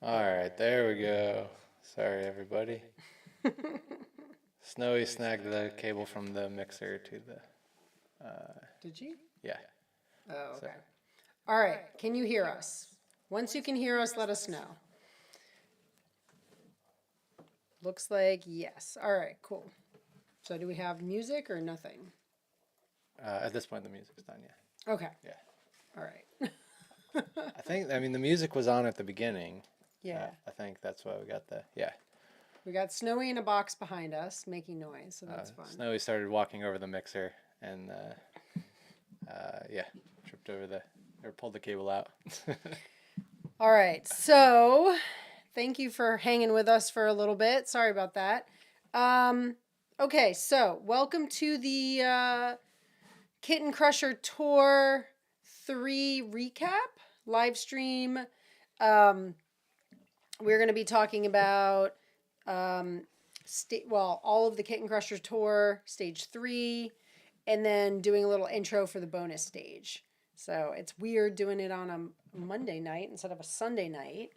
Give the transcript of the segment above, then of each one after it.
All right, there we go. Sorry, everybody. Snowy snagged the cable from the mixer to the. Did you? Yeah. Oh, So okay. All right. Can you hear us? Once you can hear us, let us know. Looks like yes. All right, cool. So do we have music or nothing? at this point, the music's done. Yeah. Okay. Yeah. All right. I mean, the music was on at the beginning. Yeah. I think that's why we got the. Yeah. We got Snowy in a box behind us making noise, so that's fun. Snowy started walking over the mixer and, yeah, tripped over or pulled the cable out. All right. So thank you for hanging with us for a little bit. Sorry about that. Okay, so welcome to the Kitten Crusher Tour 3 recap live stream. We're going to be talking about all of the Kitten Crusher Tour stage 3, and then doing a little intro for the bonus stage. So it's weird doing it on a Monday night instead of a Sunday night,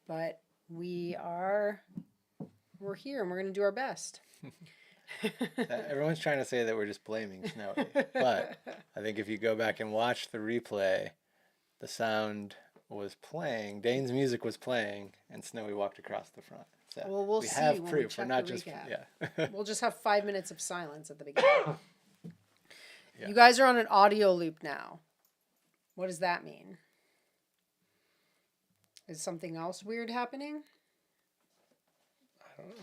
but we're here and we're going to do our best. Everyone's trying to say that we're just blaming Snowy, but I think if you go back and watch the replay, the sound was playing, Dane's music was playing, and Snowy walked across the front. So Well, we'll we see have when we proof. check We're not the just recap. yeah. We'll just have 5 minutes of silence at the beginning. Yeah. You guys are on an audio loop now. What does that mean? Is something else weird happening?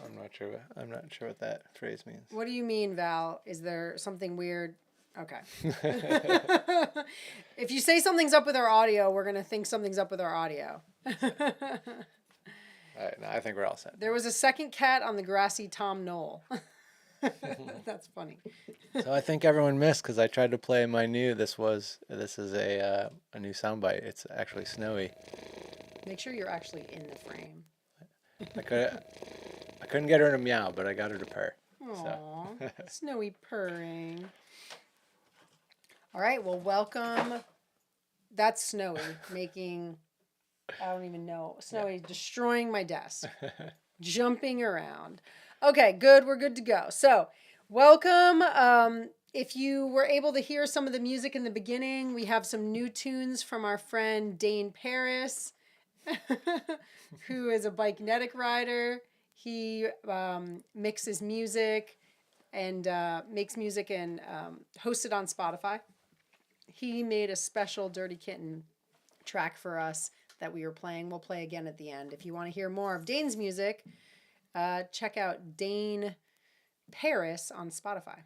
I'm not sure. I'm not sure what that phrase means. What do you mean, Val? Is there something weird? Okay. If you say something's up with our audio, we're going to think something's up with our audio. All right, no, I think we're all set. There was a second cat on the grassy Tom Knoll. That's funny. So I think everyone missed because I tried to play my new. This is a new soundbite. It's actually Snowy. Make sure you're actually in the frame. I couldn't get her to meow, but I got her to purr. Aww, Snowy purring. All right, well, welcome. That's Snowy making, I don't even know, Snowy destroying my desk, jumping around. Okay, good, we're good to go. So, welcome. If you were able to hear some of the music in the beginning, we have some new tunes from our friend Dane Paris, who is a bikenetic rider. He mixes music and makes music and hosts it on Spotify. He made a special Dirty Kitten track for us that we were playing. We'll play again at the end. If you want to hear more of Dane's music, check out Dane Paris on Spotify.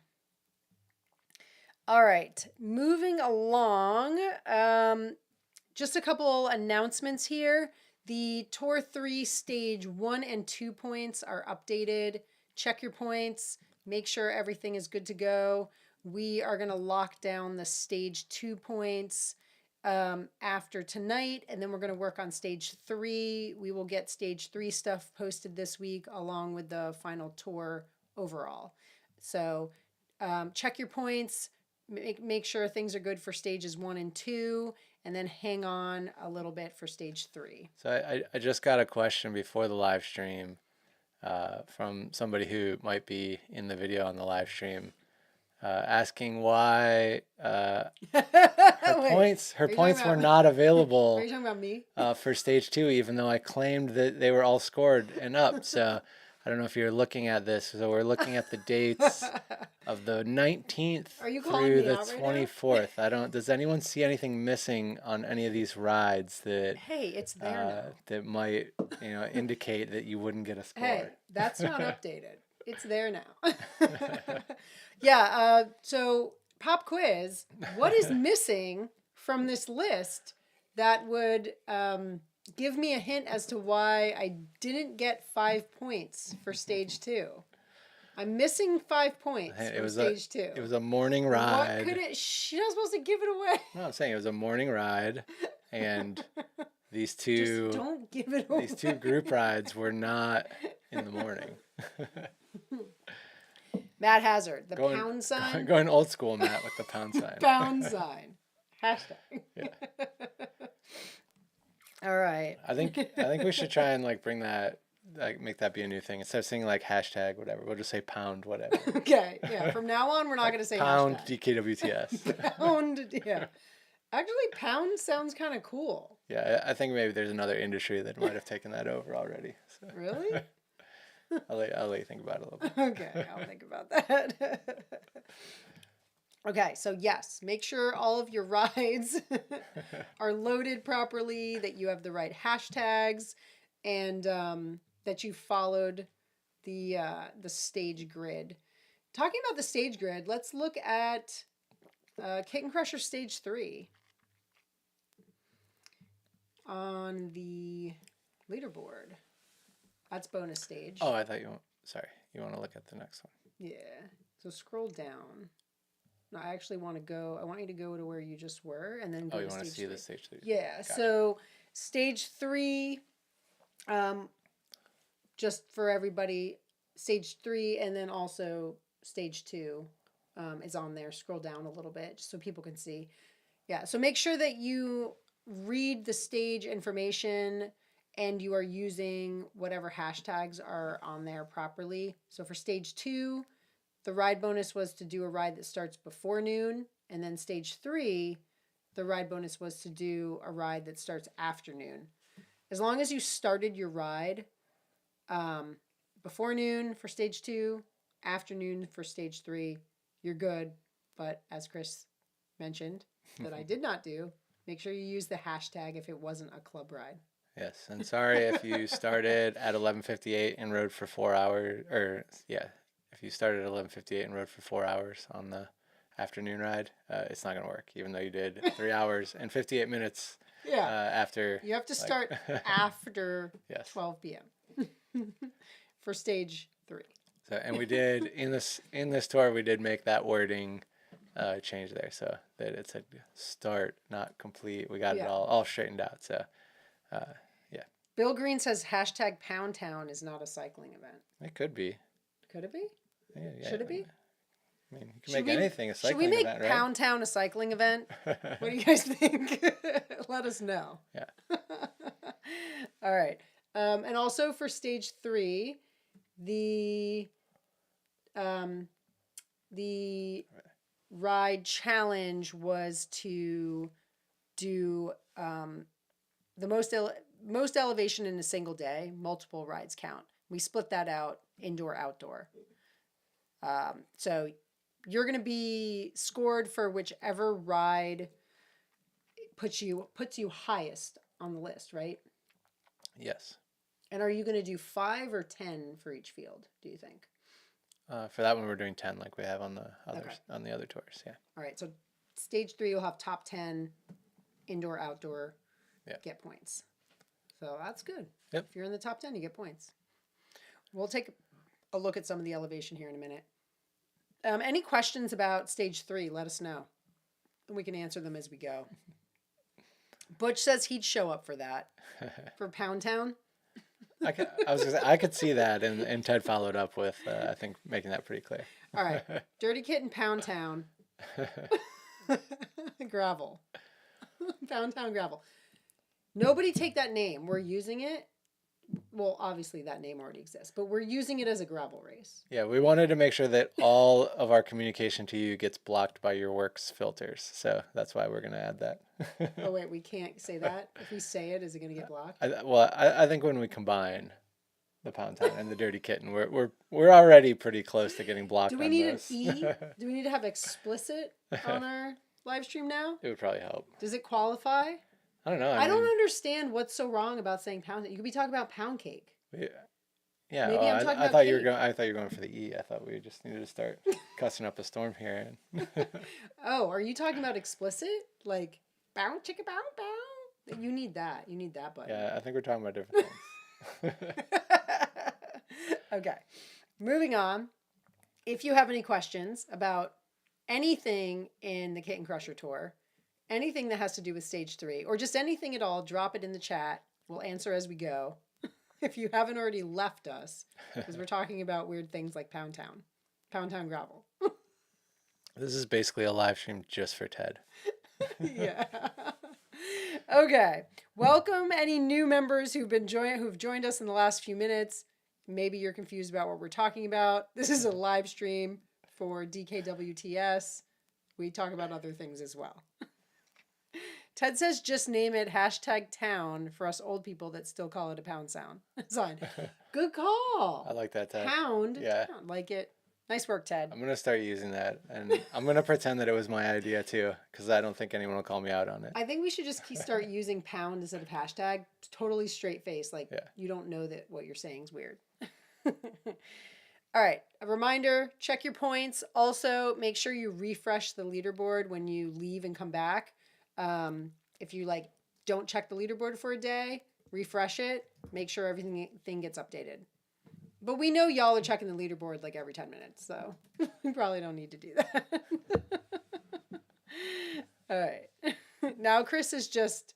All right, moving along. Just a couple announcements here. The Tour 3 Stage 1 and 2 points are updated. Check your points. Make sure everything is good to go. We are going to lock down the Stage 2 points after tonight, and then we're going to work on Stage 3. We will get Stage 3 stuff posted this week along with the final tour overall. So check your points. Make sure things are good for Stages 1 and 2. And then hang on a little bit for Stage 3. So I just got a question before the live stream from somebody who might be in the video on the live stream, asking why her points were not available. Are you talking about me? For Stage 2, even though I claimed that they were all scored and up. So I don't know if you're looking at this. So we're looking at the dates of the 19th through the 24th. Does anyone see anything missing on any of these rides that hey, it's there now. That might, indicate that you wouldn't get a score? Hey, that's not updated. It's there now. Yeah, so pop quiz. What is missing from this list that would give me a hint as to why I didn't get 5 points for Stage 2? I'm missing 5 points for Stage 2. It was a morning ride. What could it? She's not supposed to give it away. No, I'm saying it was a morning ride, and these two Just don't give it away. These two group rides were not in the morning. Matt Hazard, the pound sign. Going old school, Matt, with the pound sign. Pound sign. Hashtag. Yeah. All right. I think we should try and like bring that, like make that be a new thing. Instead of saying like hashtag whatever, we'll just say pound whatever. Okay. Yeah. From now on, we're not Like going to say pound hashtag. DKWTS. Pound. Yeah. Actually, pound sounds kind of cool. Yeah, I think maybe there's another industry that might have taken that over already. So. Really? I'll let you think about it a little bit. Okay, I'll think about that. Okay, so yes, make sure all of your rides are loaded properly, that you have the right hashtags, and that you followed the stage grid. Talking about the stage grid, let's look at Kitten Crusher Stage 3 on the leaderboard. That's bonus stage. Oh, I thought you want. Sorry, you want to look at the next one. Yeah. So scroll down. No, I actually want to go. I want you to go to where you just were, and then go you to want to stage see 3. the stage 3? Yeah. Gotcha. So stage 3, just for everybody, stage 3, and then also stage 2 is on there. Scroll down a little bit just so people can see. Yeah. So make sure that you read the stage information and you are using whatever hashtags are on there properly. So for stage 2, the ride bonus was to do a ride that starts before noon. And then stage 3, the ride bonus was to do a ride that starts after noon. As long as you started your ride before noon for stage 2, afternoon for stage 3, you're good. But as Chris mentioned, that I did not do, make sure you use the hashtag if it wasn't a club ride. Yes, and sorry if you started at 11:58 and rode for 4 hours, or yeah, if you started at 11:58 and rode for 4 hours on the afternoon ride, it's not gonna work. Even though you did 3 hours and 58 minutes. Yeah. After you have to start after yes. 12 p.m. for stage 3. So, and we did in this tour we did make that wording change there, so that it said start, not complete. We got it all straightened out. So. Yeah. Bill Green says hashtag Pound Town is not a cycling event. It could be. Could it be? Yeah, Should it be? I mean, you can make anything a cycling event, right? Should we make Pound Town a cycling event? What do you guys think? Let us know. Yeah. All right. And also for stage 3, the ride challenge was to do the most elevation in a single day. Multiple rides count. We split that out indoor outdoor. So you're going to be scored for whichever ride puts you highest on the list, right? Yes. And are you going to do 5 or 10 for each field, do you think? For that one, we're doing 10 like we have on the other tours. Yeah. All right. So stage 3, you'll have top 10 indoor outdoor. Yeah. Get points. So that's good. Yep. If you're in the top 10, you get points. We'll take a look at some of the elevation here in a minute. Any questions about stage 3, let us know. And we can answer them as we go. Butch says he'd show up for that. For Pound Town. I could see that, and Ted followed up with, I think, making that pretty clear. All right. Dirty Kitten Pound Town. Gravel. Pound Town Gravel. Nobody take that name. We're using it. Well, obviously that name already exists, but we're using it as a gravel race. Yeah, we wanted to make sure that all of our communication to you gets blocked by your works filters. So that's why we're going to add that. Oh, wait, we can't say that? If we say it, is it going to get blocked? I think when we combine the Pound Town and the Dirty Kitten, we're already pretty close to getting blocked. Do we need an E? Do we need to have explicit on our live stream now? It would probably help. Does it qualify? I don't know. I don't understand what's so wrong about saying pound. You could be talking about pound cake. Yeah. Maybe I'm talking I about thought cake. you were going. I thought you were going for the E. I thought we just needed to start cussing up a storm here. Oh, are you talking about explicit? Like bow chicka bow bow? You need that. You need that button. Yeah, I think we're talking about different things. Okay. Moving on. If you have any questions about anything in the Kitten Crusher Tour, anything that has to do with stage 3, or just anything at all, drop it in the chat. We'll answer as we go. If you haven't already left us, because we're talking about weird things like Pound Town Gravel. This is basically a live stream just for Ted. Yeah. Okay. Welcome any new members who've joined us in the last few minutes. Maybe you're confused about what we're talking about. This is a live stream for DKWTS. We talk about other things as well. Ted says just name it #town for us old people that still call it a pound sound. Sign. Good call. I like that, Ted. Pound. Yeah. Town. Like it. Nice work, Ted. I'm going to start using that. And I'm going to pretend that it was my idea too, because I don't think anyone will call me out on it. I think we should just start using pound instead of hashtag. Totally straight face. Like, you don't know that what you're saying is weird. All right. A reminder, check your points. Also, make sure you refresh the leaderboard when you leave and come back. If you don't check the leaderboard for a day, refresh it. Make sure everything gets updated. But we know y'all are checking the leaderboard like every 10 minutes, so we probably don't need to do that. All right. Now Chris is just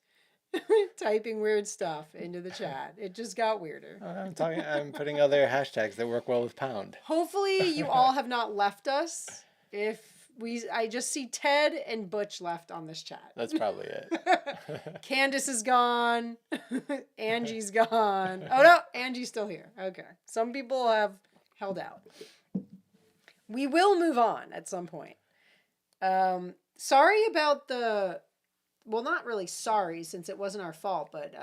typing weird stuff into the chat. It just got weirder. I'm putting other hashtags that work well with pound. Hopefully you all have not left us. I just see Ted and Butch left on this chat. That's probably it. Candace is gone. Angie's gone. Oh no, Angie's still here. Okay. Some people have held out. We will move on at some point. Sorry about well, not really sorry since it wasn't our fault, but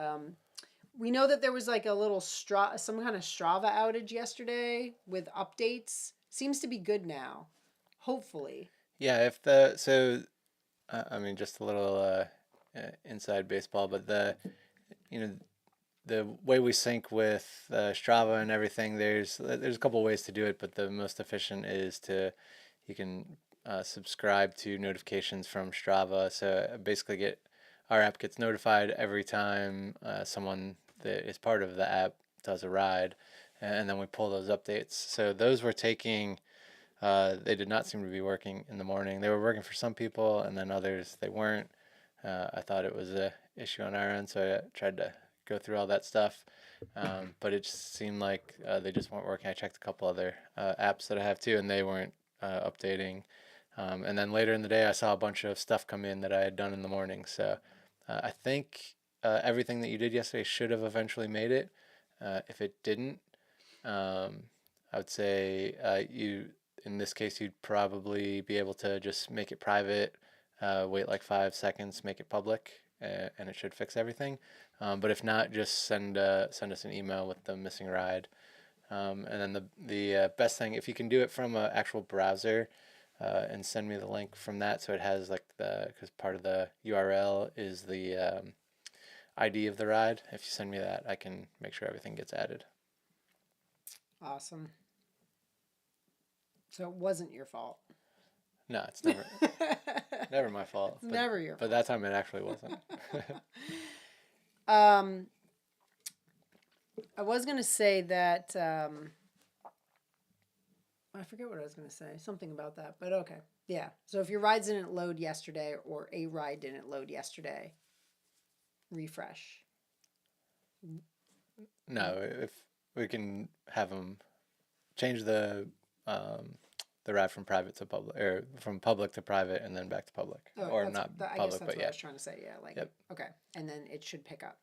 we know that there was like a little some kind of Strava outage yesterday with updates. Seems to be good now. Hopefully. Yeah, I mean, just a little inside baseball, but the way we sync with Strava and everything, there's a couple ways to do it, but the most efficient is you can subscribe to notifications from Strava. So basically, our app gets notified every time someone that is part of the app does a ride, and then we pull those updates. So those were taking. They did not seem to be working in the morning. They were working for some people, and then others they weren't. I thought it was a issue on our end, so I tried to go through all that stuff, but it just seemed like they just weren't working. I checked a couple other apps that I have too, and they weren't updating. And then later in the day, I saw a bunch of stuff come in that I had done in the morning. So I think everything that you did yesterday should have eventually made it. If it didn't, I would say in this case, you'd probably be able to just make it private, wait like 5 seconds, make it public, and it should fix everything. But if not, just send us an email with the missing ride. And then the best thing, if you can do it from an actual browser, and send me the link from that, so it has because part of the URL is the ID of the ride. If you send me that, I can make sure everything gets added. Awesome. So it wasn't your fault. No, it's never my fault. It's never your fault. But that time it actually wasn't. I was going to say that, I forget what I was going to say. Something about that, but okay. Yeah. So if your rides didn't load yesterday or a ride didn't load yesterday, refresh. No, if we can have them change the ride from private to public, or from public to private and then back to public, or not I public, guess that's but what yeah. I was trying to say. Yeah, Yep. Okay, and then it should pick up.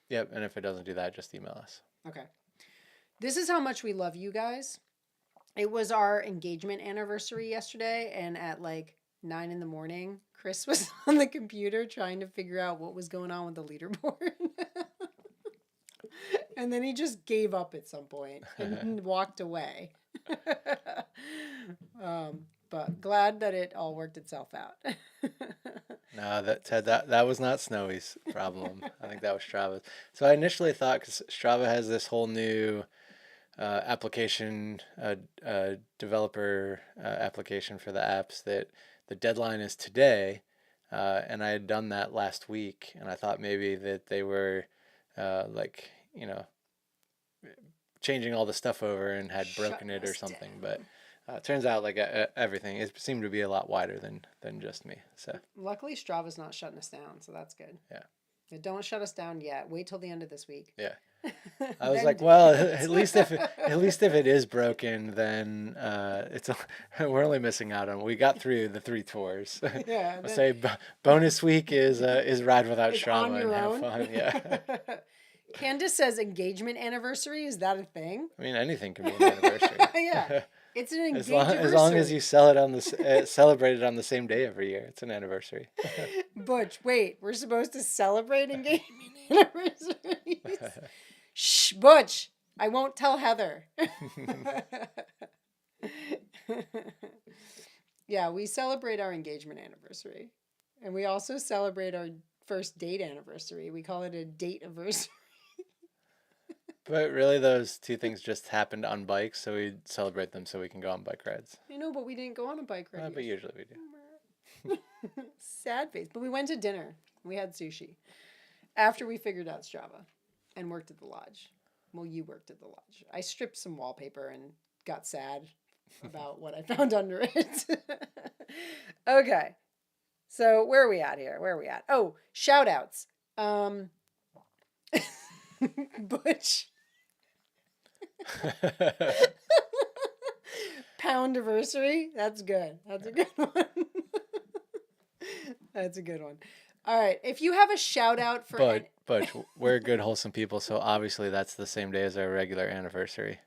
Yep, and if it doesn't do that, just email us. Okay. This is how much we love you guys. It was our engagement anniversary yesterday, and at 9 a.m, Chris was on the computer trying to figure out what was going on with the leaderboard. And then he just gave up at some point and walked away. But glad that it all worked itself out. No, that was not Snowy's problem. I think that was Strava's. So I initially thought, because Strava has this whole new application, developer application for the apps, that the deadline is today, and I had done that last week, and I thought maybe that they were changing all the stuff over and had broken it or something, but it turns out everything, it seemed to be a lot wider than just me. So luckily Strava's not shutting us down, so that's good. Yeah. Don't shut us down yet. Wait till the end of this week. Yeah. I was like, well, at least if it is broken, then we're only missing out on. We got through the 3 tours. Yeah. I'll say bonus week is ride without trauma and have own. fun. Yeah. Candace says engagement anniversary. Is that a thing? I mean, anything can be an anniversary. Yeah, it's an as engagement. long as you celebrate it on the same day every year, it's an anniversary. Butch, wait, we're supposed to celebrate engagement anniversaries. Shh, Butch, I won't tell Heather. Yeah, we celebrate our engagement anniversary. And we also celebrate our first date anniversary. We call it a date anniversary. But really, those 2 things just happened on bikes, so we celebrate them so we can go on bike rides. I know, but we didn't go on a bike ride. But usually we do. Sad face. But we went to dinner. We had sushi. After we figured out Strava and worked at the lodge. Well, you worked at the lodge. I stripped some wallpaper and got sad about what I found under it. Okay. So where are we at here? Where are we at? Oh, shout outs. Butch. Poundiversary. That's good. That's a good one. That's a good one. All right. If you have a shout out for Butch, we're good, wholesome people, so obviously that's the same day as our regular anniversary.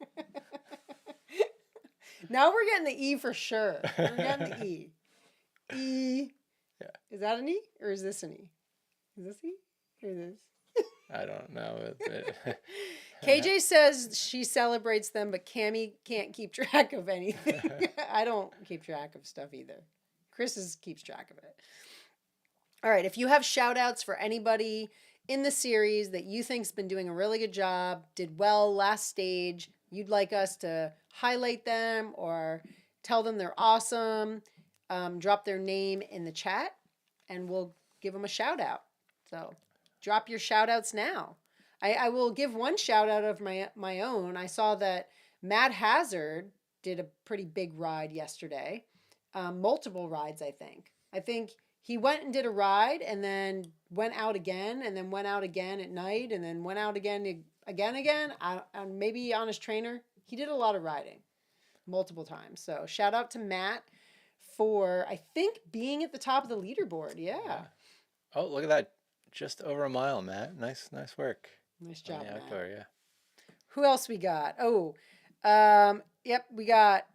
Now we're getting the E for sure. We're getting the E. E. Yeah. Is that an E or is this an E? Is this E or is this? I don't know. KJ says she celebrates them, but Cammie can't keep track of anything. I don't keep track of stuff either. Chris keeps track of it. All right. If you have shout outs for anybody in the series that you think's been doing a really good job, did well last stage, you'd like us to highlight them or tell them they're awesome, drop their name in the chat and we'll give them a shout out. So drop your shout outs now. I will give one shout out of my own. I saw that Matt Hazard did a pretty big ride yesterday. Multiple rides, I think. I think he went and did a ride and then went out again and then went out again at night and then went out again, and maybe on his trainer. He did a lot of riding multiple times. So shout out to Matt for, I think, being at the top of the leaderboard. Yeah. Oh, look at that. Just over a mile, Matt. Nice work. Nice job, on the outdoor, Matt. Yeah. Who else we got? Oh, yep, we got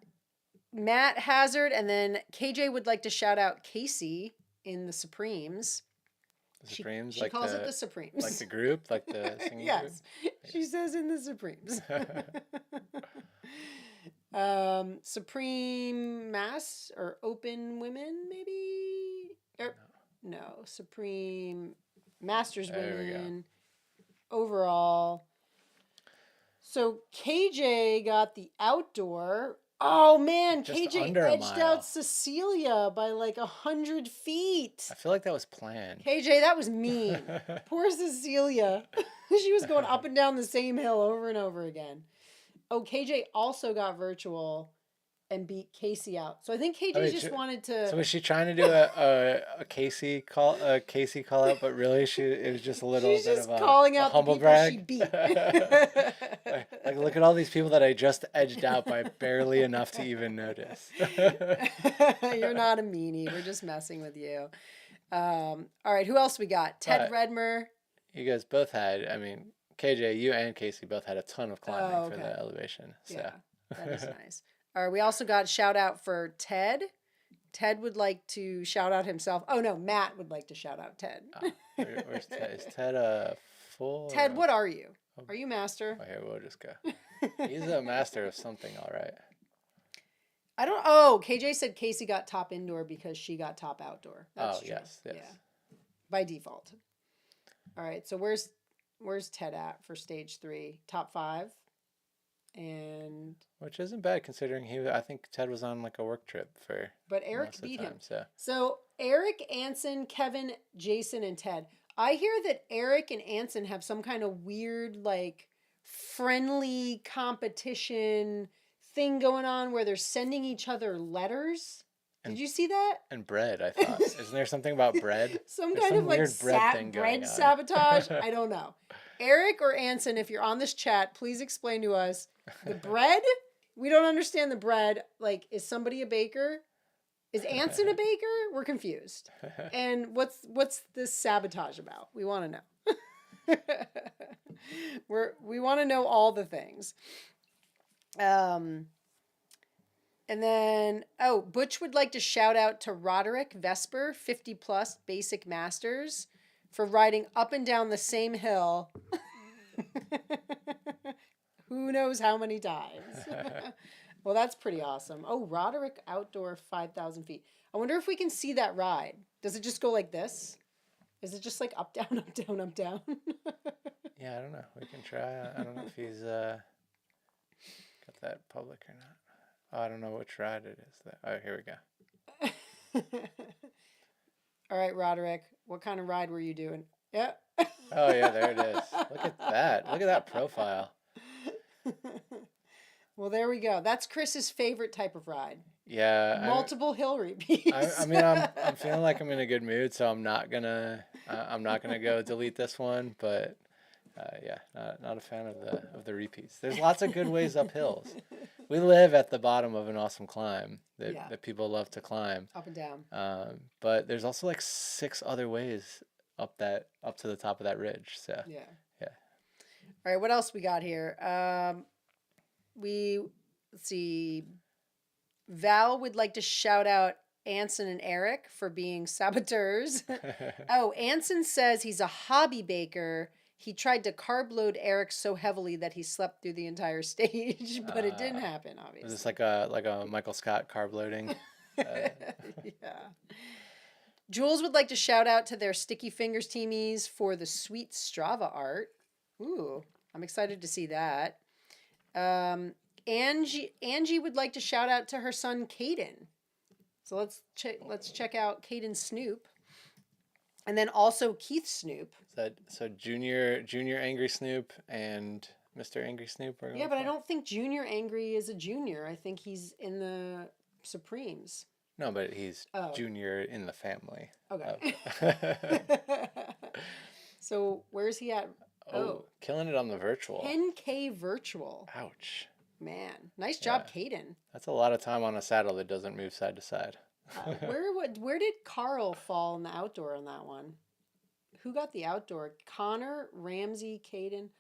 Matt Hazard, and then KJ would like to shout out Casey in the Supremes. The Supremes? She calls it the Supremes. Like the group? Like the singing yes, group? She says in the Supremes. Supreme Mass or Open Women, maybe? No, Supreme Masters Women. Overall. So KJ got the outdoor. Oh man, just KJ edged out Cecilia by like 100 feet. I feel like that was planned. KJ, that was mean. Poor Cecilia. She was going up and down the same hill over and over again. Oh, KJ also got virtual and beat Casey out. So I think KJ just wanted to. So was she trying to do a Casey call out, but really it was just a little She's bit just of a calling out humble the people brag. She beat. like look at all these people that I just edged out by barely enough to even notice. You're not a meanie. We're just messing with you. All right, who else we got? Ted Redmer. You guys both had. I mean, KJ, you and Casey both had a ton of climbing for the elevation. So. Yeah, that is nice. All right, we also got a shout out for Ted. Ted would like to shout out himself. Oh no, Matt would like to shout out Ted. Where's Ted? Is Ted full? Ted, what are you? Are you master? Oh, here, we'll just go. He's a master of something, all right. I don't. Oh, KJ said Casey got top indoor because she got top outdoor. That's true. Yes. Yeah, by default. All right, so where's Ted at for stage 3? Top 5. And which isn't bad considering I think Ted was on like a work trip for. But Eric beat him. So. So Eric, Anson, Kevin, Jason, and Ted. I hear that Eric and Anson have some kind of weird like friendly competition thing going on where they're sending each other letters Did you see that? And bread, I thought. Isn't there something about bread? Some There's kind some of like weird bread thing going bread on. sabotage? I don't know. Eric or Anson, if you're on this chat, please explain to us the bread. We don't understand the bread. Like, is somebody a baker? Is Anson a baker? We're confused. And what's this sabotage about? We want to know. We want to know all the things. And then, Butch would like to shout out to Roderick Vesper, 50 plus basic masters, for riding up and down the same hill. Who knows how many times? Well, that's pretty awesome. Oh, Roderick Outdoor 5,000 feet. I wonder if we can see that ride. Does it just go like this? Is it just like up, down, up, down, up, down? Yeah, I don't know. We can try. I don't know if he's got that public or not. Oh, I don't know which ride it is. Oh, here we go. All right, Roderick. What kind of ride were you doing? Yeah. Oh, yeah, there it is. Look at that. Look at that profile. Well, there we go. That's Chris's favorite type of ride. Yeah. Multiple hill repeats. I mean, I'm feeling like I'm in a good mood, so I'm not gonna go delete this one. But yeah, not a fan of the repeats. There's lots of good ways up hills. We live at the bottom of an awesome climb that people love to climb. Up and down. But there's also like 6 other ways up to the top of that ridge. So yeah. Yeah. All right, what else we got here? Let's see. Val would like to shout out Anson and Eric for being saboteurs. Oh, Anson says he's a hobby baker. He tried to carb load Eric so heavily that he slept through the entire stage, but it didn't happen, obviously. Is this like a Michael Scott carb loading? Yeah. Jules would like to shout out to their Sticky Fingers teamies for the sweet Strava art. Ooh, I'm excited to see that. Angie would like to shout out to her son Kitten. So let's check out Kitten Snoop. And then also Keith Snoop. So Junior Angry Snoop and Mr. Angry Snoop are Yeah, but I don't think Junior Angry is a junior. I think he's in the Supremes. No, but he's junior in the family. Okay. So where's he at? Oh, killing it on the virtual. 10K virtual. Ouch. Man, nice job, Kitten. That's a lot of time on a saddle that doesn't move side to side. Where did Carl fall in the outdoor on that one? Who got the outdoor? Connor, Ramsey, Kitten.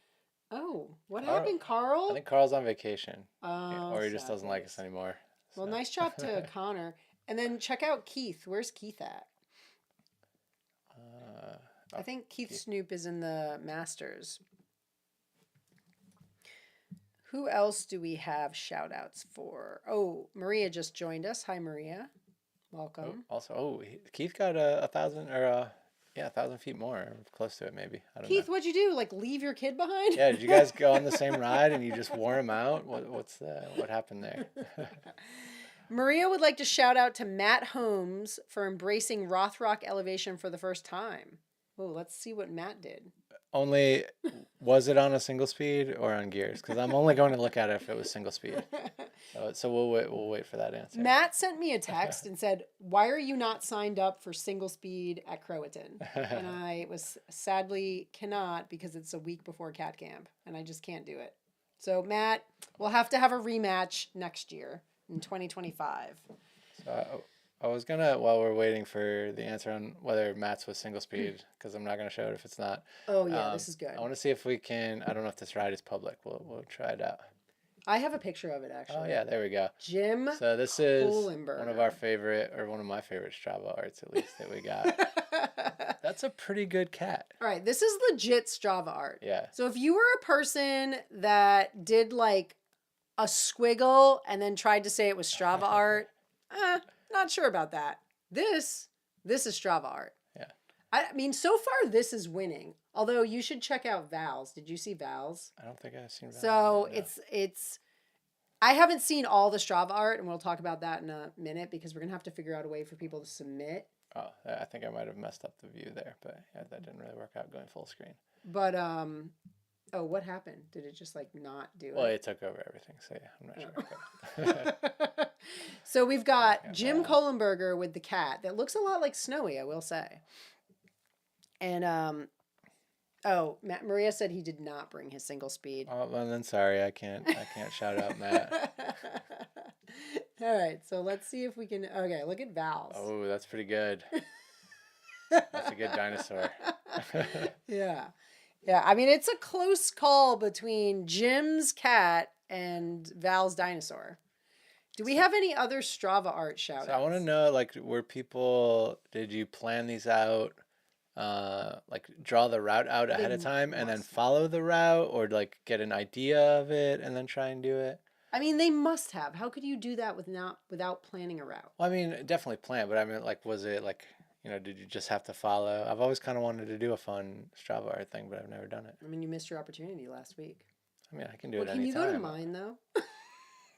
Oh, what happened, Carl? I think Carl's on vacation. Oh, or he just doesn't like us anymore. So. Well, nice job to Connor. And then check out Keith. Where's Keith at? I think Keith Snoop is in the Masters. Who else do we have shout outs for? Oh, Maria just joined us. Hi, Maria. Welcome. Keith got 1,000 or 1,000 feet more, close to it maybe. I don't know. Keith, what'd you do? Like leave your kid behind? Yeah, did you guys go on the same ride and you just wore him out? What happened there? Maria would like to shout out to Matt Holmes for embracing Rothrock elevation for the first time. Oh, let's see what Matt did. Only, was it on a single speed or on gears? Because I'm only going to look at it if it was single speed. So we'll wait for that answer. Matt sent me a text and said, "Why are you not signed up for single speed at Croatan?" And I was sadly cannot because it's a week before cat camp and I just can't do it. So Matt, we'll have to have a rematch next year in 2025. So I was gonna, while we're waiting for the answer on whether Matt's was single speed, because I'm not gonna show it if it's not. Oh yeah, this is good. I want to see if we can. I don't know if this ride is public. We'll try it out. I have a picture of it actually. Oh yeah, there we go. Jim. So this is one of our favorite, or one of my favorite Strava arts at least that we got. That's a pretty good cat. All right, this is legit Strava art. Yeah. So if you were a person that did like a squiggle and then tried to say it was Strava art, not sure about that. This is Strava art. Yeah. I mean, so far this is winning. Although you should check out Val's. Did you see Val's? I don't think I've seen Val's. So it's. I haven't seen all the Strava art, and we'll talk about that in a minute because we're gonna have to figure out a way for people to submit. Oh, I think I might have messed up the view there, but yeah, that didn't really work out going full screen. But Oh, what happened? Did it just like not do Well, it? it took over everything, so yeah, I'm not sure. But So we've got okay, Jim wow. Kohlenberger with the cat that looks a lot like Snowy, I will say. And oh, Maria said he did not bring his single speed. Oh, well, then sorry, I can't shout out Matt. All right, so let's see if we can. Okay, look at Val's. Oh, that's pretty good. That's a good dinosaur. Yeah. Yeah, I mean, it's a close call between Jim's cat and Val's dinosaur. Do we have any other Strava art shout outs? So I want to know, like, did you plan these out, like draw the route out ahead of time and then follow the route, or like get an idea of it and then try and do it? I mean, they must have. How could you do that without planning a route? Well, I mean, definitely plan, but I mean, like, was it like, did you just have to follow? I've always kind of wanted to do a fun Strava art thing, but I've never done it. I mean, you missed your opportunity last week. I mean, I can do it Can anytime. you go to mine, though?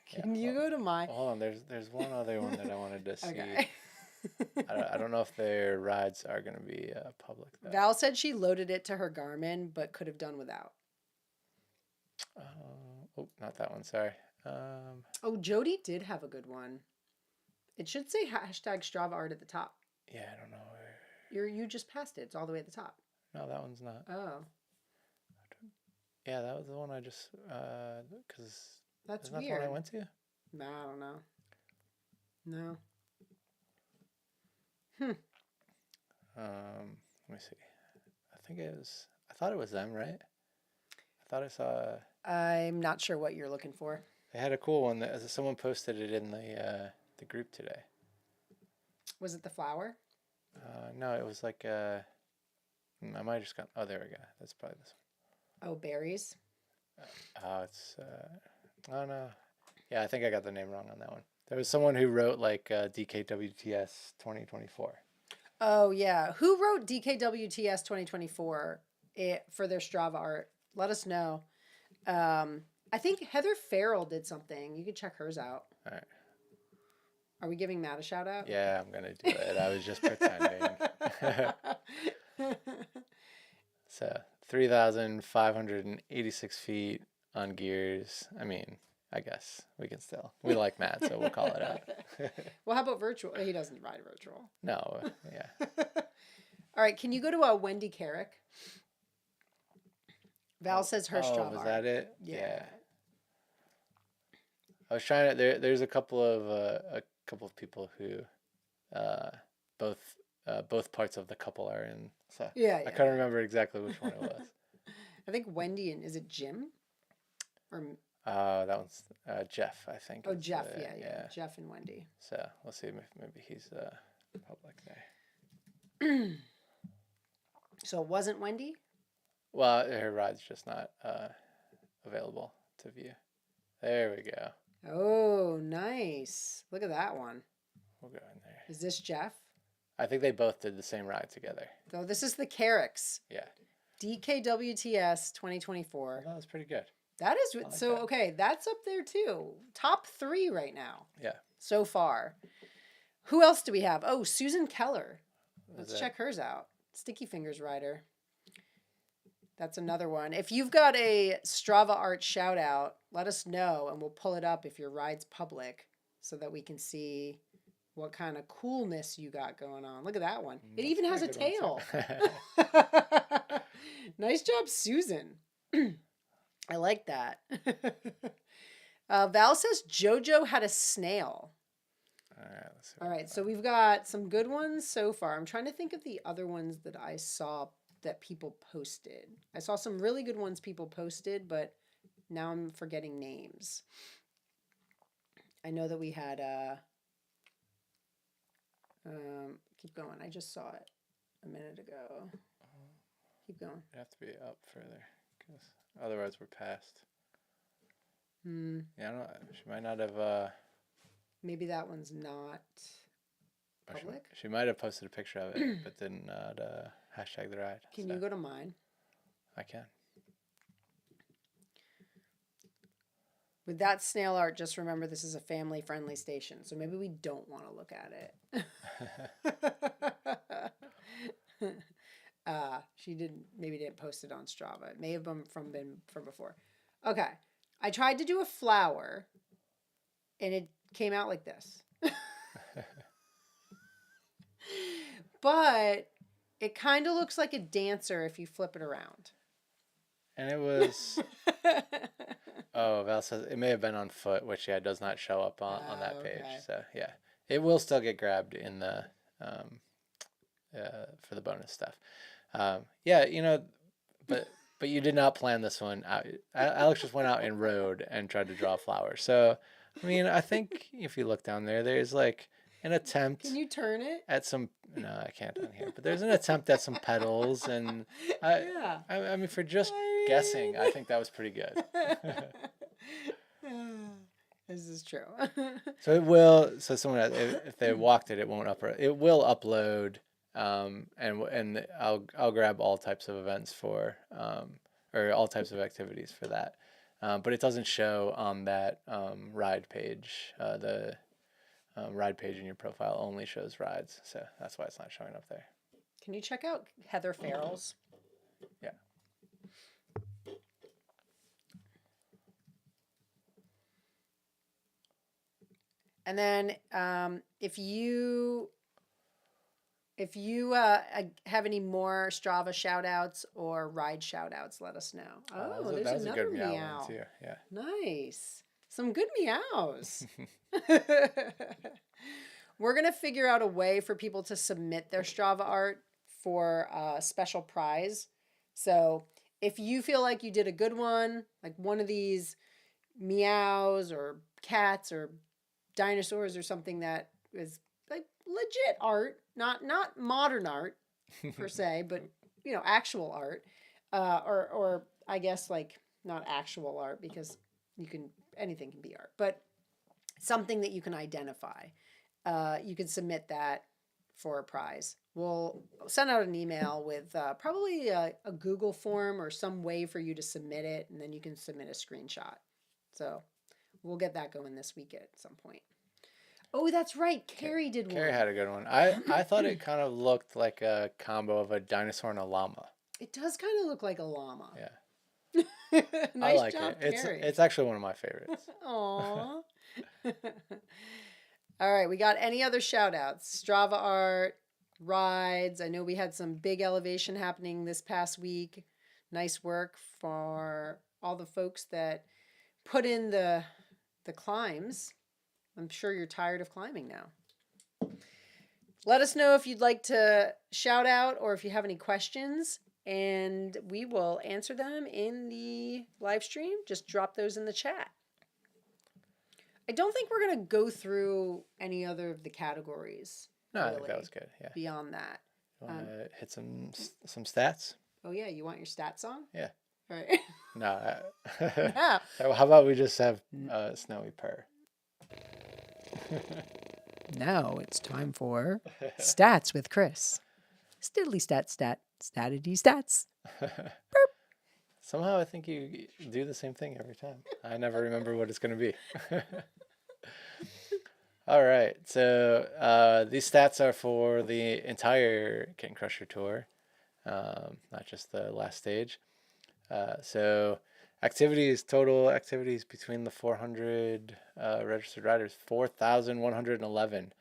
Can you go to mine? Hold on, there's one other one that I wanted to see. Okay. I don't know if their rides are going to be public, though. Val said she loaded it to her Garmin, but could have done without. Oh, not that one, sorry. Oh, Jody did have a good one. It should say hashtag Strava art at the top. Yeah, I don't know. You just passed it. It's all the way at the top. No, that one's not. Oh. Yeah, that was the one I just because that's weird. That the one I went to? No, I don't know. No. Let me see. I thought it was them, right? I thought I saw. I'm not sure what you're looking for. They had a cool one that someone posted it in the group today. Was it the flower? No, it was like I might have just got. Oh, there we go. That's probably this one. Oh, berries. It's. Oh no. Yeah, I think I got the name wrong on that one. There was someone who wrote like DKWTS 2024. Oh yeah, who wrote DKWTS 2024 for their Strava art? Let us know. I think Heather Farrell did something. You could check hers out. All right. Are we giving Matt a shout out? Yeah, I'm gonna do it. I was just pretending. So 3,586 feet on gears. I mean, I guess we like Matt, so we'll call it out. Well, how about virtual? He doesn't ride virtual. No, yeah. All right, can you go to Wendy Carrick? Val says her Strava. Was that it? Yeah. I was trying to. There's a couple of people who, both parts of the couple are in. So yeah. I couldn't remember exactly which one it was. I think Wendy and is it Jim? Or that one's Jeff, I think. Oh, Jeff. Yeah. Jeff and Wendy. So let's see if maybe he's public there. So it wasn't Wendy? Well, her ride's just not available to view. There we go. Oh, nice. Look at that one. We'll go in there. Is this Jeff? I think they both did the same ride together. So this is the Carricks. Yeah. DKWTS 2024. Well, that was pretty good. That is so that. Okay. That's up there too. Top 3 right now. Yeah. So far. Who else do we have? Oh, Susan Keller. Let's check hers out. Sticky Fingers rider. That's another one. If you've got a Strava art shout out, let us know and we'll pull it up if your ride's public so that we can see what kind of coolness you got going on. Look at that one. It even has a tail. Nice job, Susan. I like that. Val says JoJo had a snail. All right, so we've got some good ones so far. I'm trying to think of the other ones that I saw that people posted. I saw some really good ones people posted, but now I'm forgetting names. I know that we had keep going. I just saw it a minute ago. Keep going. You have to be up further because otherwise we're past. Yeah, I don't know. She might not have. Maybe that one's not public. She might have posted a picture of it, but did not hashtag the ride. Can you go to mine? I can. With that snail art, just remember this is a family-friendly station, so maybe we don't want to look at it. She didn't post it on Strava. It may have been from before. Okay. I tried to do a flower and it came out like this. But it kind of looks like a dancer if you flip it around. And it was... Oh, Val says it may have been on foot, which, yeah, does not show up on that page. Okay. So, yeah. It will still get grabbed in the... for the bonus stuff. Yeah, you know, but you did not plan this one out. Alex just went out and rode and tried to draw flowers. So, I mean, I think if you look down there, there's like an attempt. Can you turn it? At some... No, I can't down here. But there's an attempt at some petals, and I mean, for just guessing, I think that was pretty good. This is true. So it will. So someone, if they walked it, it won't upload. It will upload. And I'll grab all types of events for or all types of activities for that, but it doesn't show on that ride page. The ride page in your profile only shows rides, so that's why it's not showing up there. Can you check out Heather Farrell's? Yeah. And then if you have any more Strava shout outs or ride shout outs, let us know. Oh, there's another a good meow. one too. Yeah. Nice. Some good meows. We're going to figure out a way for people to submit their Strava art for a special prize. So if you feel like you did a good one, like one of these meows or cats or dinosaurs or something that is like legit art, not modern art per se, but you know, actual art, or I guess like not actual art because anything can be art, but something that you can identify. You can submit that for a prize. We'll send out an email with probably a Google form or some way for you to submit it, and then you can submit a screenshot. So we'll get that going this week at some point. Oh, that's right. Carrie did one. Carrie had a good one. I thought it kind of looked like a combo of a dinosaur and a llama. It does kind of look like a llama. Yeah. Nice I like job, it. Carrie. It's actually one of my favorites. Aww. All right, we got any other shout outs? Strava art, rides. I know we had some big elevation happening this past week. Nice work for all the folks that put in the climbs. I'm sure you're tired of climbing now. Let us know if you'd like to shout out or if you have any questions, and we will answer them in the live stream. Just drop those in the chat. I don't think we're going to go through any other of the categories. No, I think that was good. Yeah. Beyond that. You want to hit some stats? Oh, yeah. You want your stat song? Yeah. All right. No. No. How about we just have Snowy purr? Now it's time for Stats with Chris. Stiddly stat, statity stats. Burp. Somehow I think you do the same thing every time. I never remember what it's going to be. All right. So these stats are for the entire Kitten Crusher tour, not just the last stage. So total activities between the 400 registered riders, 4,111.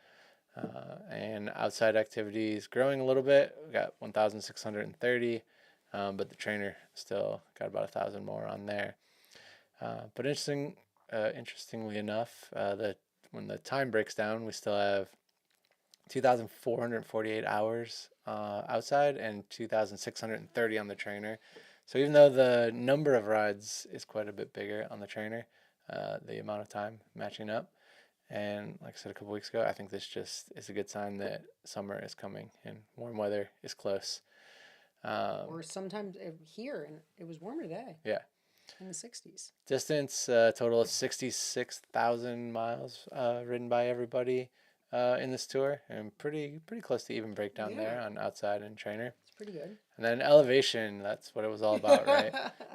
And outside activities growing a little bit. We got 1,630, but the trainer still got about 1,000 more on there. But interestingly enough, when the time breaks down, we still have 2,448 hours outside and 2,630 on the trainer. So even though the number of rides is quite a bit bigger on the trainer, the amount of time matching up. And like I said a couple weeks ago, I think this just is a good sign that summer is coming and warm weather is close. Or sometimes here, and it was warmer today. Yeah. In the 60s. Distance, total of 66,000 miles ridden by everybody in this tour, and pretty close to even breakdown there on outside and trainer. It's pretty good. And then elevation, that's what it was all about, right?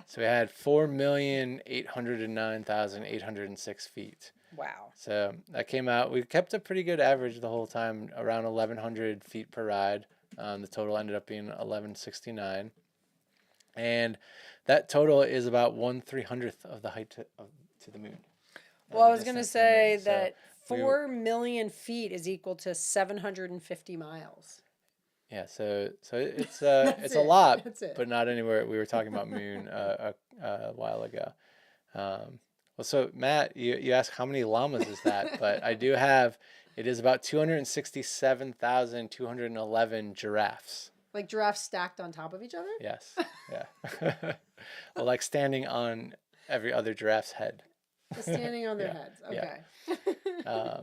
So we had 4,809,806 feet. Wow. So that came out, we kept a pretty good average the whole time, around 1,100 feet per ride, The total ended up being 1169. And that total is about 1/300th of the height to the moon. Well, I was going to say that 4 million feet is equal to 750 miles. Yeah, so it's it's a lot, but not anywhere. We were talking about moon a while ago. Well, so Matt, you asked how many llamas is that, but I do have. It is about 267,211 giraffes. Like giraffes stacked on top of each other? Yes. Yeah. Well, like standing on every other giraffe's head. Standing on their heads. Okay. Yeah.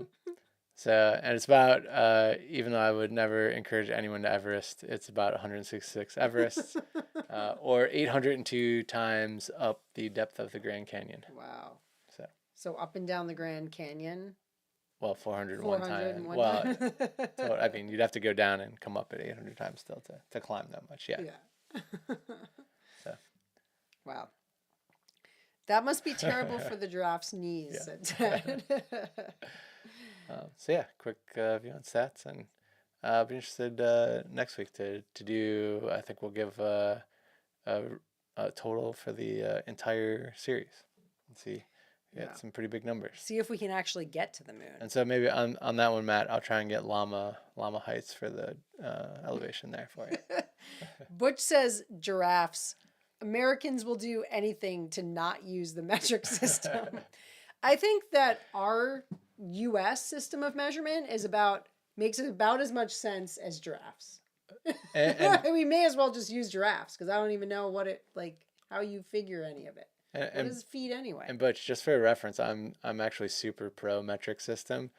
And it's about, even though I would never encourage anyone to Everest, it's about 166 Everests, or 802 times up the depth of the Grand Canyon. Wow. So up and down the Grand Canyon. Well, 401 times. Well, so, I mean, you'd have to go down and come up at 800 times still to climb that much. Yeah. So. Wow. That must be terrible for the giraffe's knees. Yeah. So yeah, quick view on stats, and I'll be interested next week to do. I think we'll give a total for the entire series and see. Get some pretty big numbers. See if we can actually get to the moon. And so maybe on that one, Matt, I'll try and get llama heights for the elevation there for you. Butch says giraffes. Americans will do anything to not use the metric system. I think that our U.S. system of measurement makes about as much sense as giraffes. And we may as well just use giraffes because I don't even know how you figure any of it. What is feet anyway? And Butch, just for reference, I'm actually super pro metric system.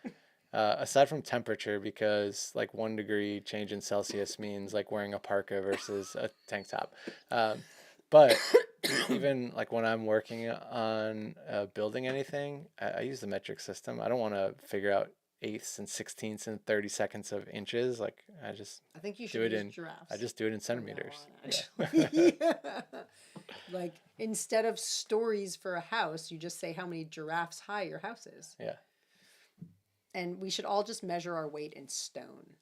Aside from temperature, because like 1 degree change in Celsius means like wearing a parka versus a tank top. But even like when I'm working on building anything, I use the metric system. I don't want to figure out eighths and sixteenths and 30 seconds of inches. Like I think you should use giraffes. I just do it in centimeters. Yeah. Like instead of stories for a house, you just say how many giraffes high your house is. Yeah. And we should all just measure our weight in stone.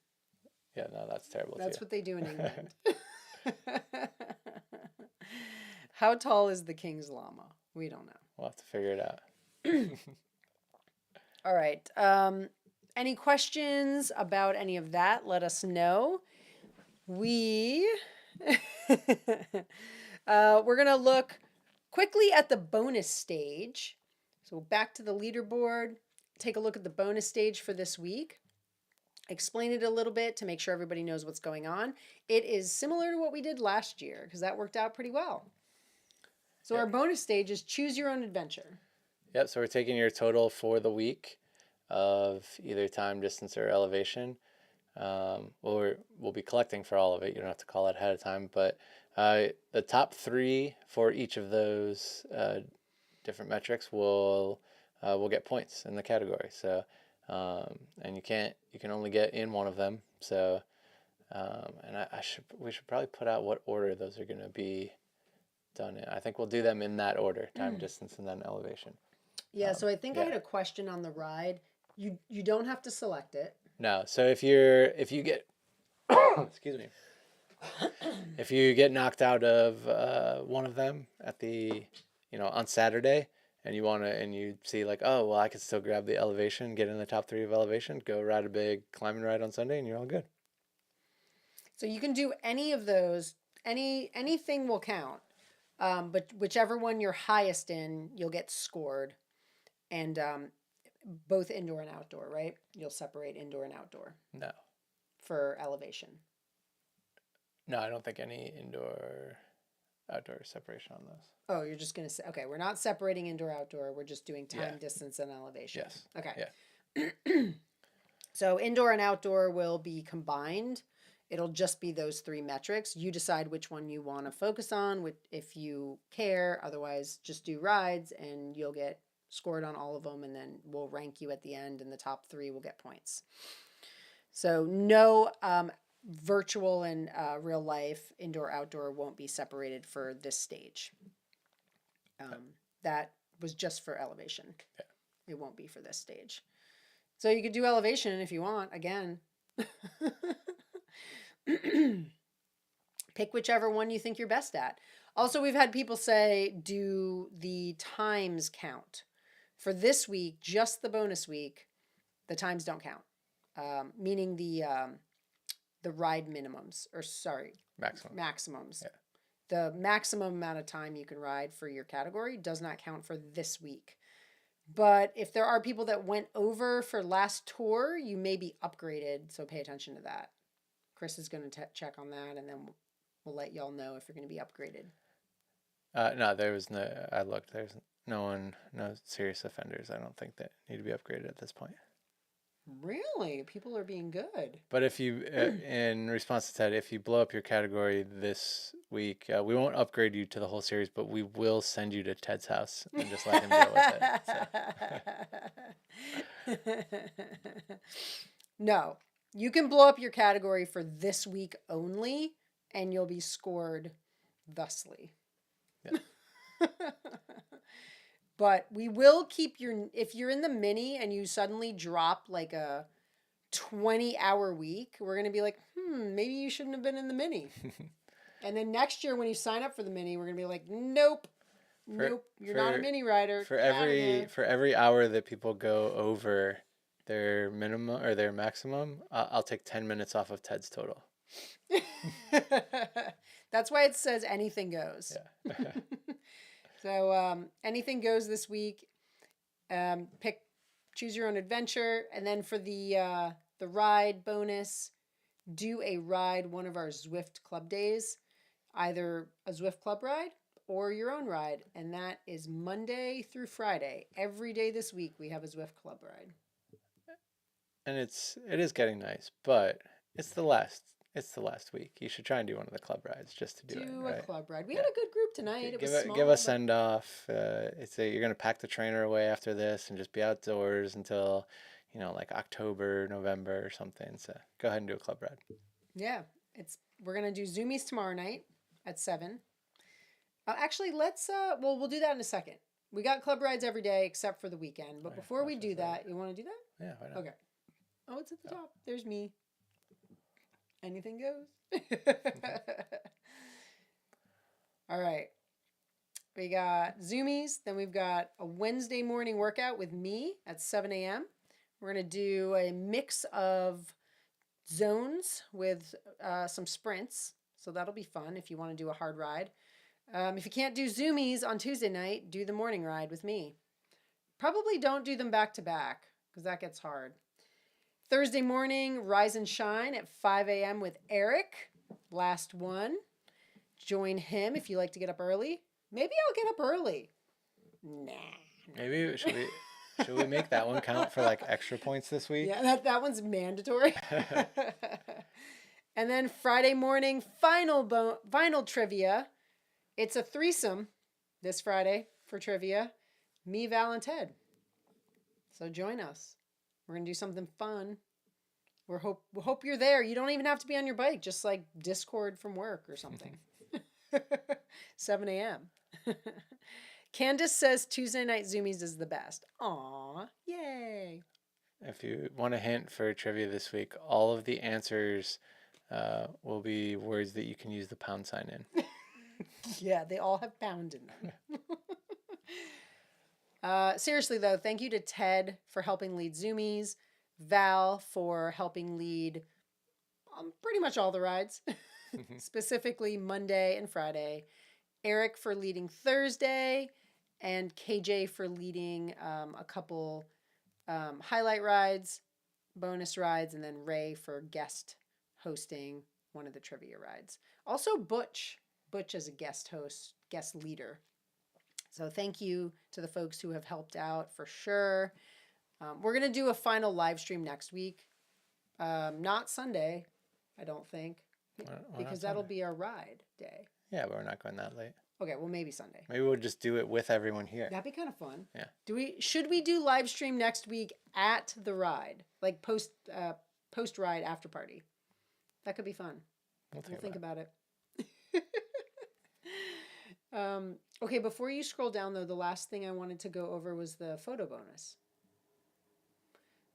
Yeah, no, that's terrible. That's what they do in England. How tall is the king's llama? We don't know. We'll have to figure it out. All right. Any questions about any of that? Let us know. We're going to look quickly at the bonus stage. So back to the leaderboard. Take a look at the bonus stage for this week. Explain it a little bit to make sure everybody knows what's going on. It is similar to what we did last year because that worked out pretty well. So our bonus stage is choose your own adventure. Yep, so we're taking your total for the week of either time, distance, or elevation. We'll be collecting for all of it. You don't have to call it ahead of time, but the top 3 for each of those different metrics will get points in the category. So, and you can only get in one of them. So, and we should probably put out what order those are going to be done in. I think we'll do them in that order: time, distance, and then elevation. Yeah. So I think I had a question on the ride. You don't have to select it. No. So if you get excuse me, if you get knocked out of one of them at on Saturday, and you see like, oh well, I could still grab the elevation, get in the top 3 of elevation, go ride a big climbing ride on Sunday, and you're all good. So you can do any of those. Anything will count. But whichever one you're highest in, you'll get scored. And both indoor and outdoor, right? You'll separate indoor and outdoor. No. For elevation. No, I don't think any indoor outdoor separation on those. Oh, you're just going to say, okay, we're not separating indoor outdoor. We're just doing time, distance, and elevation. Yes. Okay. Yeah. So indoor and outdoor will be combined. It'll just be those 3 metrics. You decide which one you want to focus on, if you care. Otherwise, just do rides and you'll get scored on all of them, and then we'll rank you at the end, and the top 3 will get points. So no virtual and real life, indoor, outdoor won't be separated for this stage. That was just for elevation. Yeah. It won't be for this stage. So you could do elevation if you want, again. Pick whichever one you think you're best at. Also, we've had people say, do the times count? For this week, just the bonus week, the times don't count. Meaning the ride minimums, or sorry, maximums. Yeah. The maximum amount of time you can ride for your category does not count for this week. But if there are people that went over for last tour, you may be upgraded, so pay attention to that. Chris is going to check on that, and then we'll let y'all know if you're going to be upgraded. No, there was no. I looked. There's no serious offenders. I don't think that need to be upgraded at this point. Really? People are being good. But if you, in response to Ted, if you blow up your category this week, we won't upgrade you to the whole series, but we will send you to Ted's house and just let him deal with it. So. No, you can blow up your category for this week only, and you'll be scored thusly. Yeah. But we will keep if you're in the mini and you suddenly drop like a 20-hour week, we're going to be like, maybe you shouldn't have been in the mini. And then next year when you sign up for the mini, we're going to be like, nope, you're not a mini rider. For every hour that people go over their minimum or their maximum, I'll take 10 minutes off of Ted's total. That's why it says anything goes. Yeah. So anything goes this week. Choose your own adventure, and then for the ride bonus, do a ride one of our Zwift Club days, either a Zwift Club ride or your own ride, and that is Monday through Friday. Every day this week we have a Zwift Club ride. And it is getting nice, but it's the last week. You should try and do one of the club rides just to do it. Do a club ride. We had a good group tonight. It was small. Give a send off. You're gonna pack the trainer away after this and just be outdoors until, like October, November or something. So go ahead and do a club ride. Yeah, we're gonna do Zoomies tomorrow night at 7. Actually, we'll do that in a second. We got club rides every day except for the weekend. But before we do that, you want to do that? Yeah, why not? Okay. Oh, it's at the top. There's me. Anything goes. All right. We got Zoomies. Then we've got a Wednesday morning workout with me at 7 a.m. We're going to do a mix of zones with some sprints. So that'll be fun if you want to do a hard ride. If you can't do Zoomies on Tuesday night, do the morning ride with me. Probably don't do them back to back because that gets hard. Thursday morning, Rise and Shine at 5 a.m. with Eric. Last one. Join him if you like to get up early. Maybe I'll get up early. Nah. Maybe should we make that one count for like extra points this week? Yeah, that one's mandatory. And then Friday morning, final trivia. It's a threesome this Friday for trivia. Me, Val, and Ted. So join us. We're going to do something fun. We hope you're there. You don't even have to be on your bike. Just like Discord from work or something. 7 a.m. Candace says Tuesday night Zoomies is the best. Aw, yay. If you want a hint for trivia this week, all of the answers will be words that you can use the pound sign in. Yeah, they all have pound in them. Seriously, though, thank you to Ted for helping lead Zoomies, Val for helping lead pretty much all the rides, specifically Monday and Friday, Eric for leading Thursday, and KJ for leading a couple highlight rides, bonus rides, and then Ray for guest hosting one of the trivia rides. Also Butch as a guest leader. So thank you to the folks who have helped out for sure. We're going to do a final live stream next week. Not Sunday, I don't think, because that'll be our ride day. Yeah, but we're not going that late. Okay, well, maybe Sunday. Maybe we'll just do it with everyone here. That'd be kind of fun. Yeah. Should we do live stream next week at the ride, like post ride after party? That could be fun. We'll think about it. Okay, before you scroll down, though, the last thing I wanted to go over was the photo bonus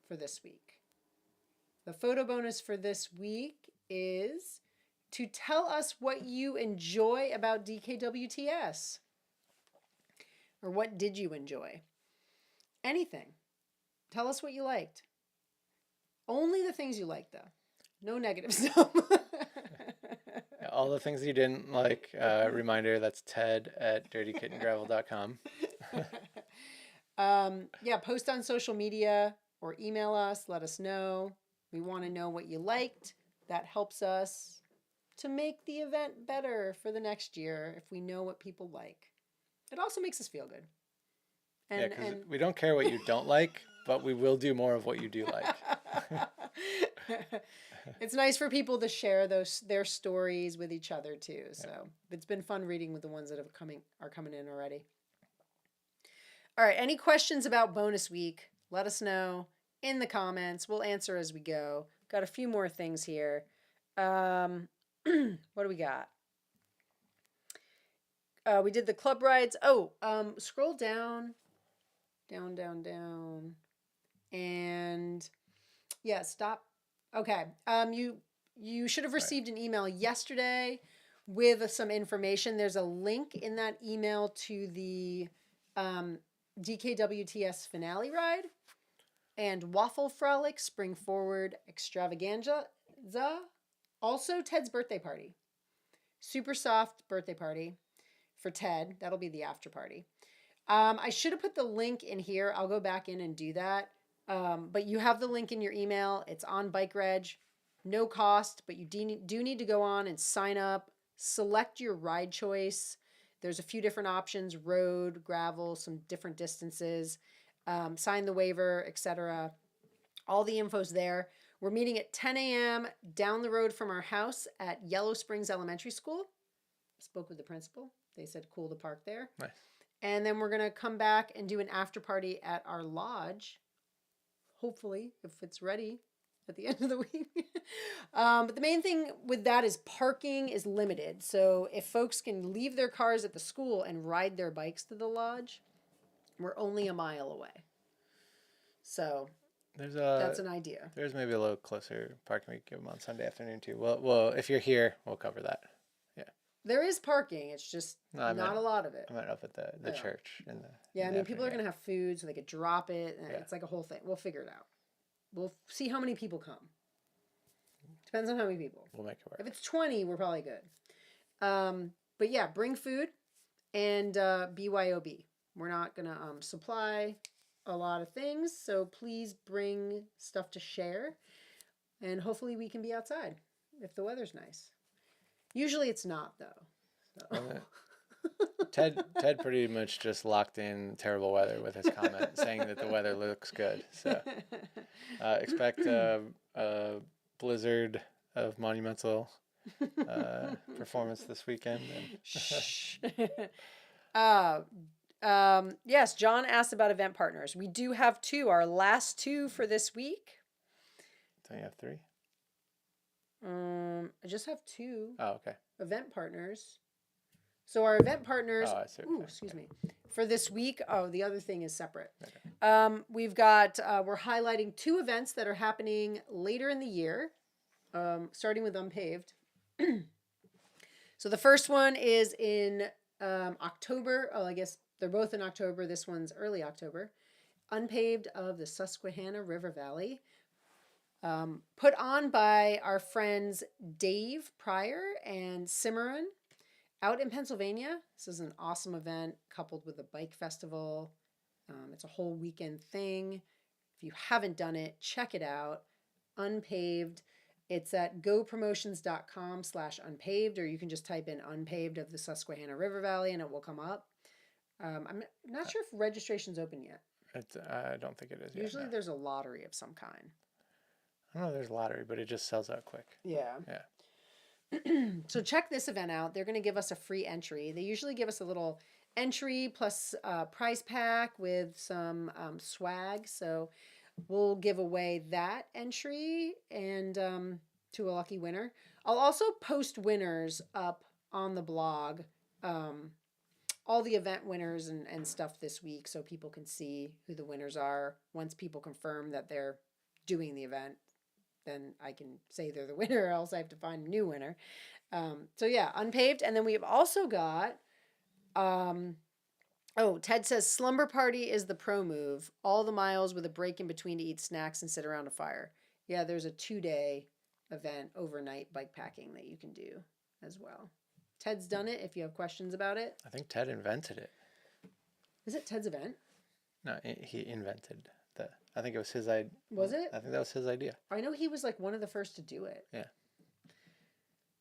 for this week. The photo bonus for this week is to tell us what you enjoy about DKWTS. Or what did you enjoy? Anything. Tell us what you liked. Only the things you liked, though. No negative stuff. All the things you didn't like. Reminder, that's Ted at dirtykittengravel.com. Yeah, post on social media or email us. Let us know. We want to know what you liked. That helps us to make the event better for the next year if we know what people like. It also makes us feel good. And we don't care what you don't like, but we will do more of what you do like. It's nice for people to share their stories with each other too. So it's been fun reading with the ones that are coming in already. All right, any questions about bonus week? Let us know in the comments. We'll answer as we go. Got a few more things here. What do we got? We did the club rides. Scroll down. And yeah, stop. Okay. You should have received an email yesterday with some information. There's a link in that email to the DKWTS finale ride and Waffle Frolic Spring Forward Extravaganza. Also Ted's birthday party. Super soft birthday party for Ted. That'll be the after party. I should have put the link in here. I'll go back in and do that. But you have the link in your email. It's on Bike Reg. No cost, but you do need to go on and sign up. Select your ride choice. There's a few different options, road, gravel, some different distances. Sign the waiver, etc. All the info's there. We're meeting at 10 a.m. down the road from our house at Yellow Springs Elementary School. Spoke with the principal. They said cool to park there. Nice. And then we're going to come back and do an after party at our lodge. Hopefully, if it's ready at the end of the week. But the main thing with that is parking is limited. So if folks can leave their cars at the school and ride their bikes to the lodge, we're only a mile away. So that's an idea. There's maybe a little closer parking we can give them on Sunday afternoon too. Well, if you're here, we'll cover that. Yeah. There is parking. It's just not a lot of it. I meant up at the church. People are going to have food so they could drop it. And it's like a whole thing. We'll figure it out. We'll see how many people come. Depends on how many people. We'll make it work. If it's 20, we're probably good. But yeah, bring food and BYOB. We're not going to supply a lot of things. So please bring stuff to share. And hopefully we can be outside if the weather's nice. Usually it's not, though. So. Ted pretty much just locked in terrible weather with his comment saying that the weather looks good. So expect a blizzard of monumental performance this weekend. Yes, John asked about event partners. We do have 2, our last 2 for this week. Don't you have 3? I just have 2. Oh, okay. Event partners. So our event partners. Oh, I see. Excuse me. For this week. Oh, the other thing is separate. Okay. We've got. We're highlighting 2 events that are happening later in the year, starting with Unpaved. So the first one is in October. Oh, I guess they're both in October. This one's early October. Unpaved of the Susquehanna River Valley. Put on by our friends Dave Pryor and Cimarron out in Pennsylvania. This is an awesome event coupled with a bike festival. It's a whole weekend thing. If you haven't done it, check it out. Unpaved. It's at gopromotions.com/unpaved, or you can just type in Unpaved of the Susquehanna River Valley and it will come up. I'm not sure if registration's open yet. I don't think it is yet. Usually there's a lottery of some kind. I don't know if there's a lottery, but it just sells out quick. Yeah. So check this event out. They're going to give us a free entry. They usually give us a little entry plus prize pack with some swag. So we'll give away that entry and to a lucky winner. I'll also post winners up on the blog, all the event winners and stuff this week so people can see who the winners are once people confirm that they're doing the event. then I can say they're the winner, or else I have to find a new winner. So yeah, unpaved. And then we've also got, Ted says slumber party is the pro move. All the miles with a break in between to eat snacks and sit around a fire. Yeah, there's a 2-day event, overnight bike packing that you can do as well. Ted's done it if you have questions about it. I think Ted invented it. Is it Ted's event? No, he invented the. I think it was his idea. Was it? I think that was his idea. I know he was like one of the first to do it. Yeah.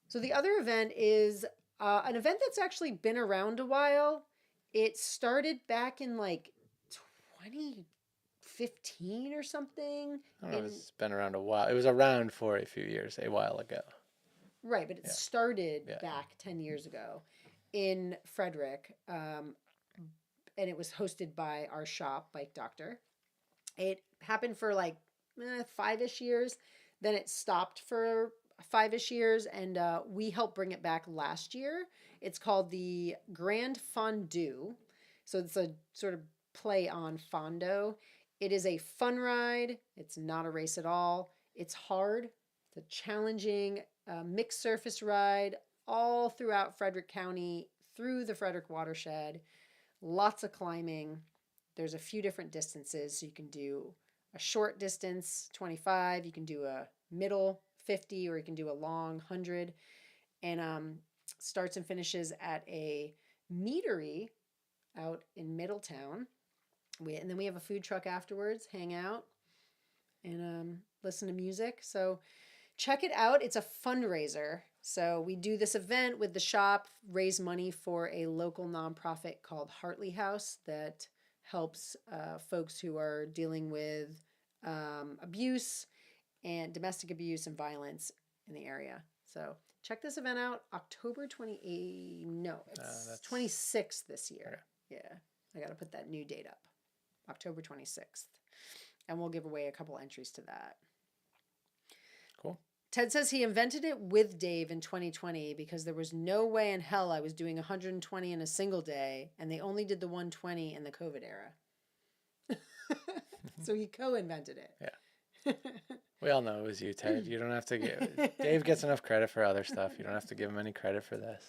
So the other event is an event that's actually been around a while. It started back in like 2015 or something. I don't know. It's been around a while. It was around for a few years, a while ago. Right, but it started back 10 years ago in Frederick, and it was hosted by our shop, Bike Doctor. It happened for like 5-ish years. Then it stopped for 5-ish years, and we helped bring it back last year. It's called the Grand Fondue. So it's a sort of play on Fondo. It is a fun ride. It's not a race at all. It's hard. It's a challenging mixed surface ride all throughout Frederick County, through the Frederick watershed. Lots of climbing. There's a few different distances. So you can do a short distance, 25. You can do a middle, 50, or you can do a long, 100. And starts and finishes at a meadery out in Middletown. And then we have a food truck afterwards, hang out and listen to music. So check it out. It's a fundraiser. So we do this event with the shop, raise money for a local nonprofit called Hartley House that helps folks who are dealing with abuse and domestic abuse and violence in the area. So check this event out. October 28th. No, it's 26th this year. Yeah. I got to put that new date up. October 26th. And we'll give away a couple entries to that. Cool. Ted says he invented it with Dave in 2020 because there was no way in hell I was doing 120 in a single day, and they only did the 120 in the COVID era. So he co-invented it. Yeah. We all know it was you, Ted. You don't have to give... Dave gets enough credit for other stuff. You don't have to give him any credit for this.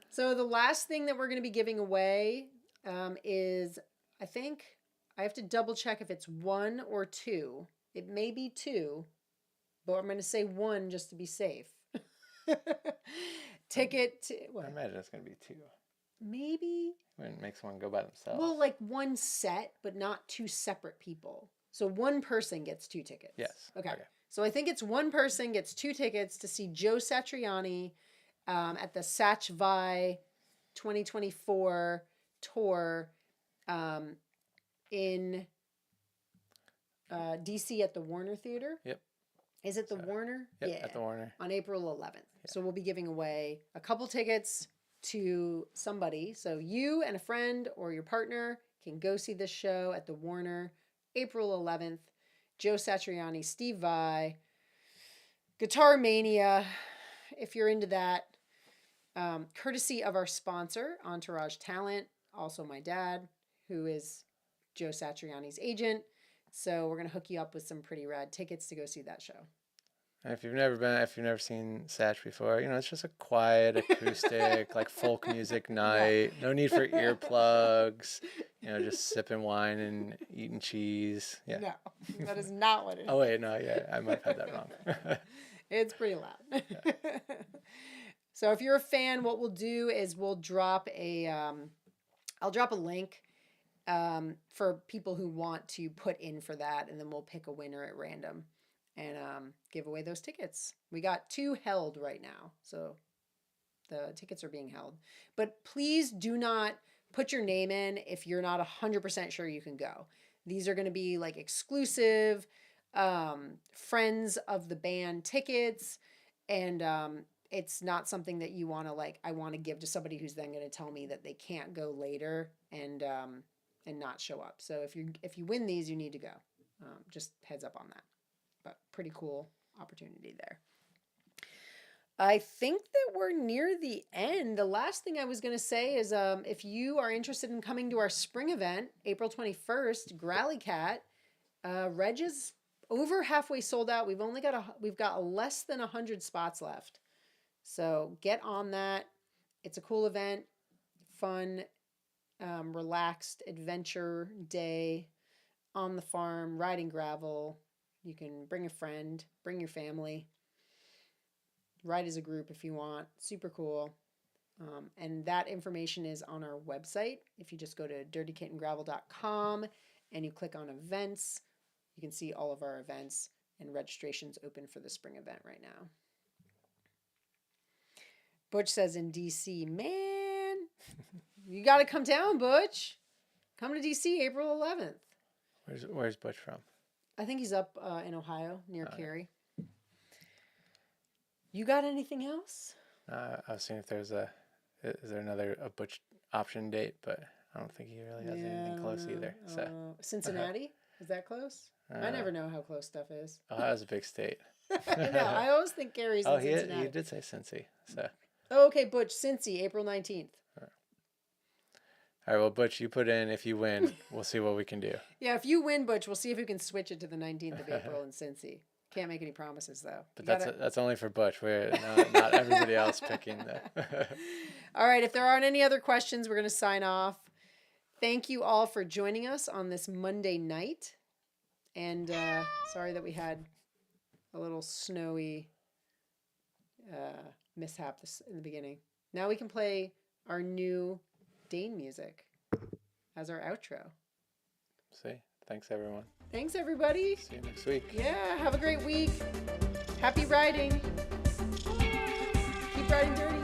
So the last thing that we're going to be giving away is, I think, I have to double check if it's 1 or 2. It may be 2, but I'm going to say 1 just to be safe. Ticket to... What? I imagine it's going to be 2. Maybe. When it makes someone go by themselves. Well, like 1 set, but not 2 separate people. So 1 person gets 2 tickets. Yes. Okay. So I think it's 1 person gets 2 tickets to see Joe Satriani at the Satch Vi 2024 tour in DC at the Warner Theater. Yep. Is it the Warner? Yep, yeah. At the Warner. On April 11th. Yeah. So we'll be giving away a couple tickets to somebody. So you and a friend or your partner can go see this show at the Warner, April 11th. Joe Satriani, Steve Vai, Guitar Mania, if you're into that. Courtesy of our sponsor, Entourage Talent, also my dad, who is Joe Satriani's agent. So we're going to hook you up with some pretty rad tickets to go see that show. And if you've never seen Satch before, it's just a quiet acoustic, like folk music night. No need for earplugs. Just sipping wine and eating cheese. Yeah. No, that is not what it is. Oh wait, no, yeah, I might have had that wrong. It's pretty loud. Yeah. So if you're a fan, what we'll do is we'll drop I'll drop a link for people who want to put in for that, and then we'll pick a winner at random and give away those tickets. We got 2 held right now, so the tickets are being held. But please do not put your name in if you're not 100% sure you can go. These are going to be like exclusive friends of the band tickets, and it's not something that you want to I want to give to somebody who's then going to tell me that they can't go later and not show up. So if you win these, you need to go. Just heads up on that. But pretty cool opportunity there. I think that we're near the end. The last thing I was going to say is if you are interested in coming to our spring event, April 21st, Grally Cat, Reg is over halfway sold out. We've got less than 100 spots left. So get on that. It's a cool event, fun, relaxed adventure day on the farm, riding gravel. You can bring a friend, bring your family, ride as a group if you want. Super cool. And that information is on our website. If you just go to dirtykittengravel.com and you click on events, you can see all of our events, and registration's open for the spring event right now. Butch says in DC, man, you got to come down, Butch. Come to DC April 11th. Where's Butch from? I think he's up in Ohio near Cary. You got anything else? I was seeing if is there another Butch option date, but I don't think he really has anything close either. So Cincinnati, is that close? I never know how close stuff is. Ohio's a big state. I know. I always think Cary's in Cincinnati. He did say Cincy. So. Oh, okay, Butch, Cincy, April 19th. All right, well, Butch, you put in. If you win, we'll see what we can do. Yeah, if you win, Butch, we'll see if we can switch it to the 19th of April in Cincy. Can't make any promises, though. But that's only for Butch. We're not everybody else picking that. All right, if there aren't any other questions, we're going to sign off. Thank you all for joining us on this Monday night. And sorry that we had a little snowy mishap in the beginning. Now we can play our new Dane music as our outro. See? Thanks, everyone. Thanks, everybody. See you next week. Yeah, have a great week. Happy riding. Keep riding dirty.